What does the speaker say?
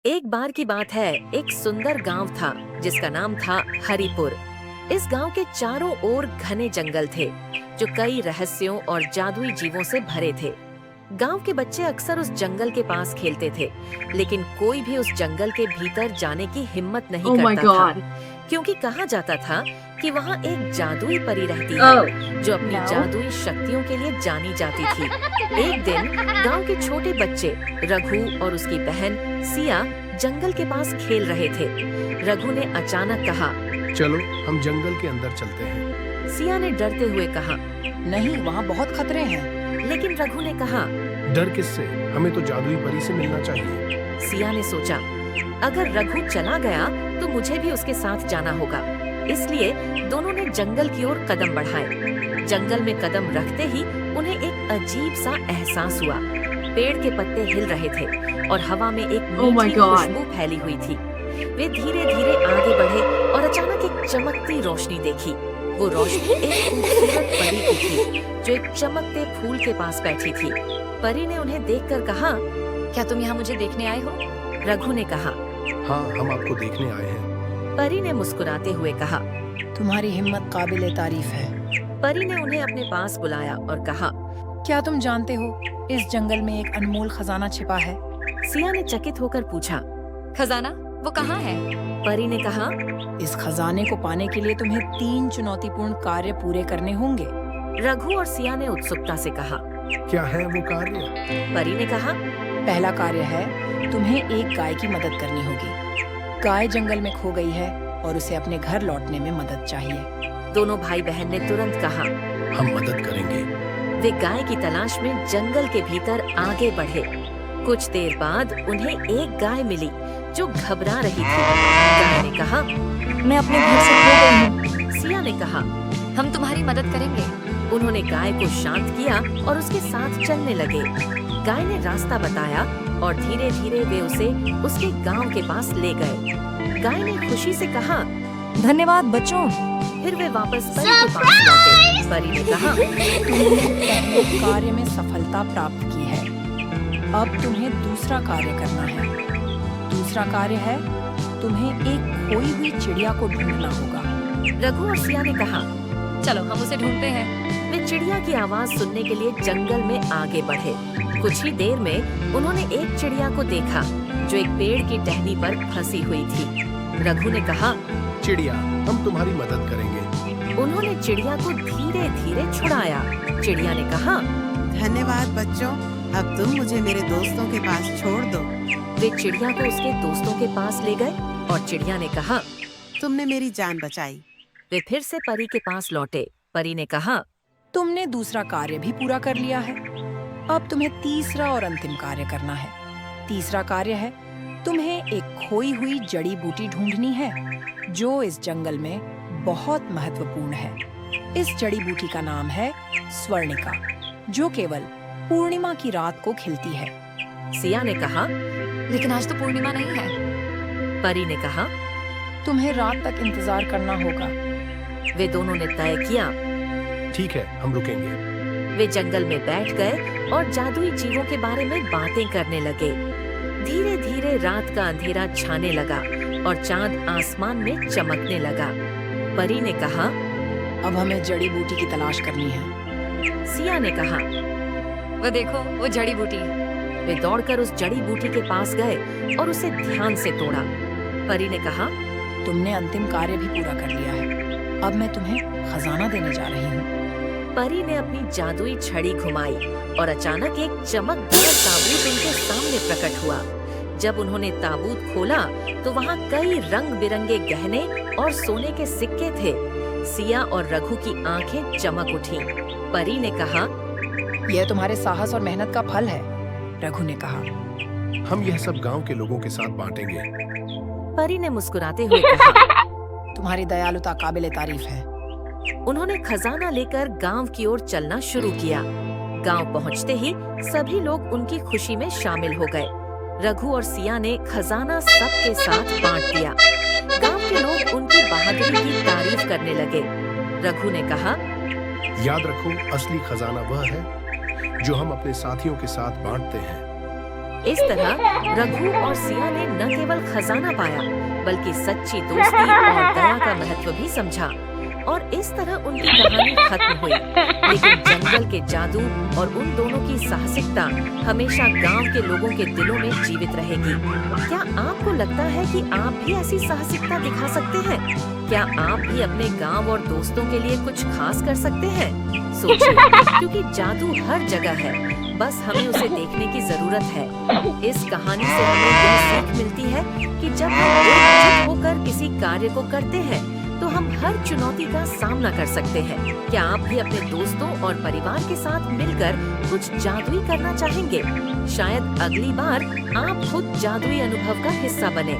एक बार की बात है, एक सुंदर गांव था जिसका नाम था हरिपुर। इस गांव के चारों ओर घने जंगल थे जो कई रहस्यों और जादुई जीवों से भरे थे। गांव के बच्चे अक्सर उस जंगल के पास खेलते थे, लेकिन कोई भी उस जंगल के भीतर जाने की हिम्मत नहीं करता था, क्योंकि कहा जाता था कि वहाँ एक जादुई परी रहती है जो अपनी जादुई शक्तियों के लिए जानी जाती थी। एक दिन गांव के छोटे बच्चे रघु और उसकी बहन सिया जंगल के पास खेल रहे थे। रघु ने अचानक कहा, चलो हम जंगल के अंदर चलते हैं। सिया ने डरते हुए कहा, नहीं, वहाँ बहुत खतरे हैं। लेकिन रघु ने कहा, डर किससे? हमें तो जादुई परी से मिलना चाहिए। सिया ने सोचा, अगर रघु चला गया तो मुझे भी उसके साथ जाना होगा। इसलिए दोनों ने जंगल की ओर कदम बढ़ाए। जंगल में कदम रखते ही उन्हें एक अजीब सा एहसास हुआ। पेड़ के पत्ते हिल रहे थे और हवा में एक मीठी खुशबू फैली हुई थी। वे धीरे धीरे आगे बढ़े और अचानक एक चमकती रोशनी देखी। वो रोशनी एक खूबसूरत परी की थी जो एक चमकते फूल के पास बैठी थी। परी ने उन्हें देखकर कहा, क्या तुम यहाँ मुझे देखने आए हो? रघु ने कहा, हाँ, हम आपको देखने आए हैं। परी ने मुस्कुराते हुए कहा, तुम्हारी हिम्मत काबिले तारीफ है। परी ने उन्हें अपने पास बुलाया और कहा, क्या तुम जानते हो इस जंगल में एक अनमोल खजाना छिपा है? सिया ने चकित होकर पूछा, खजाना? वो कहाँ है? परी ने कहा, इस खजाने को पाने के लिए तुम्हें 3 चुनौतीपूर्ण कार्य पूरे करने होंगे। रघु और सिया ने उत्सुकता से कहा, क्या है वो कार्य? परी ने कहा, पहला कार्य है, तुम्हें एक गाय की मदद करनी होगी। गाय जंगल में खो गई है और उसे अपने घर लौटने में मदद चाहिए। दोनों भाई बहन ने तुरंत कहा, हम मदद करेंगे। वे गाय की तलाश में जंगल के भीतर आगे बढ़े। कुछ देर बाद उन्हें एक गाय मिली जो घबरा रही थी। गाय ने कहा, मैं अपने घर से खो गई हूँ। सिया ने कहा, हम तुम्हारी मदद करेंगे। उन्होंने गाय को शांत किया और उसके साथ चलने लगे। गाय ने रास्ता बताया और धीरे धीरे वे उसे उसके गांव के पास ले गए। गाय ने खुशी से कहा, धन्यवाद बच्चों। फिर वे वापस परी के पास लौटे। परी ने कहा, तुमने पहले कार्य में सफलता प्राप्त की है। अब तुम्हें दूसरा कार्य करना है। दूसरा कार्य है, तुम्हें एक खोई हुई चिड़िया को ढूंढना होगा। रघु और सिया ने कहा, चलो हम उसे ढूंढते हैं। वे चिड़िया की आवाज सुनने के लिए जंगल में आगे बढ़े। कुछ ही देर में उन्होंने एक चिड़िया को देखा जो एक पेड़ की टहनी पर फंसी हुई थी। रघु ने कहा, चिड़िया, हम तुम्हारी मदद करेंगे। उन्होंने चिड़िया को धीरे धीरे छुड़ाया। चिड़िया ने कहा, धन्यवाद बच्चों, अब तुम मुझे मेरे दोस्तों के पास छोड़ दो। वे चिड़िया को उसके दोस्तों के पास ले गए और चिड़िया ने कहा, तुमने मेरी जान बचाई। वे फिर से परी के पास लौटे। परी ने कहा, तुमने दूसरा कार्य भी पूरा कर लिया है। अब तुम्हें तीसरा और अंतिम कार्य करना है। तीसरा कार्य है, तुम्हें एक खोई हुई जड़ी बूटी ढूंढनी है जो इस जंगल में बहुत महत्वपूर्ण है। इस जड़ी बूटी का नाम है स्वर्णिका, जो केवल पूर्णिमा की रात को खिलती है। सिया ने कहा, लेकिन आज तो पूर्णिमा नहीं है। परी ने कहा, तुम्हें रात तक इंतजार करना होगा। वे दोनों ने तय किया। ठीक है, हम रुकेंगे। वे जंगल में बैठ गए और जादुई जीवों के बारे में बातें करने लगे। धीरे धीरे रात का अंधेरा छाने लगा और चांद आसमान में चमकने लगा। परी ने कहा, अब हमें जड़ी बूटी की तलाश करनी है। सिया ने कहा, वो देखो, वो जड़ी बूटी। वे दौड़कर उस जड़ी बूटी के पास गए और उसे ध्यान से तोड़ा। परी ने कहा, तुमने अंतिम कार्य भी पूरा कर लिया है। अब मैं तुम्हें खजाना देने जा रही हूँ। परी ने अपनी जादुई छड़ी घुमाई और अचानक एक चमकदार ताबूत उनके सामने प्रकट हुआ। जब उन्होंने ताबूत खोला तो वहाँ कई रंग बिरंगे गहने और सोने के सिक्के थे। सिया और रघु की आंखें चमक उठी। परी ने कहा, यह तुम्हारे साहस और मेहनत का फल है। रघु ने कहा, हम यह सब गांव के लोगों के साथ बांटेंगे। परी ने मुस्कुराते हुए कहा, तुम्हारी दयालुता काबिले तारीफ है। उन्होंने खजाना लेकर गांव की ओर चलना शुरू किया। गांव पहुंचते ही सभी लोग उनकी खुशी में शामिल हो गए। रघु और सिया ने खजाना सबके साथ बांट दिया। गांव के लोग उनकी बहादुरी की तारीफ करने लगे। रघु ने कहा, याद रखो, असली खजाना वह है जो हम अपने साथियों के साथ बांटते हैं। इस तरह रघु और सिया ने न केवल खजाना पाया बल्कि सच्ची दोस्ती और दया का महत्व भी समझा और इस तरह उनकी कहानी खत्म हुई। लेकिन जंगल के जादू और उन दोनों की साहसिकता हमेशा गांव के लोगों के दिलों में जीवित रहेगी। क्या आपको लगता है कि आप भी ऐसी साहसिकता दिखा सकते हैं? क्या आप भी अपने गांव और दोस्तों के लिए कुछ खास कर सकते हैं? सोचिए, क्योंकि जादू हर जगह है, बस हमें उसे देखने की जरूरत है। इस कहानी से हमें यह सीख मिलती है कि जब हम एकजुट होकर किसी कार्य को करते हैं तो हम हर चुनौती का सामना कर सकते हैं। क्या आप भी अपने दोस्तों और परिवार के साथ मिलकर कुछ जादुई करना चाहेंगे? शायद अगली बार आप खुद जादुई अनुभव का हिस्सा बने।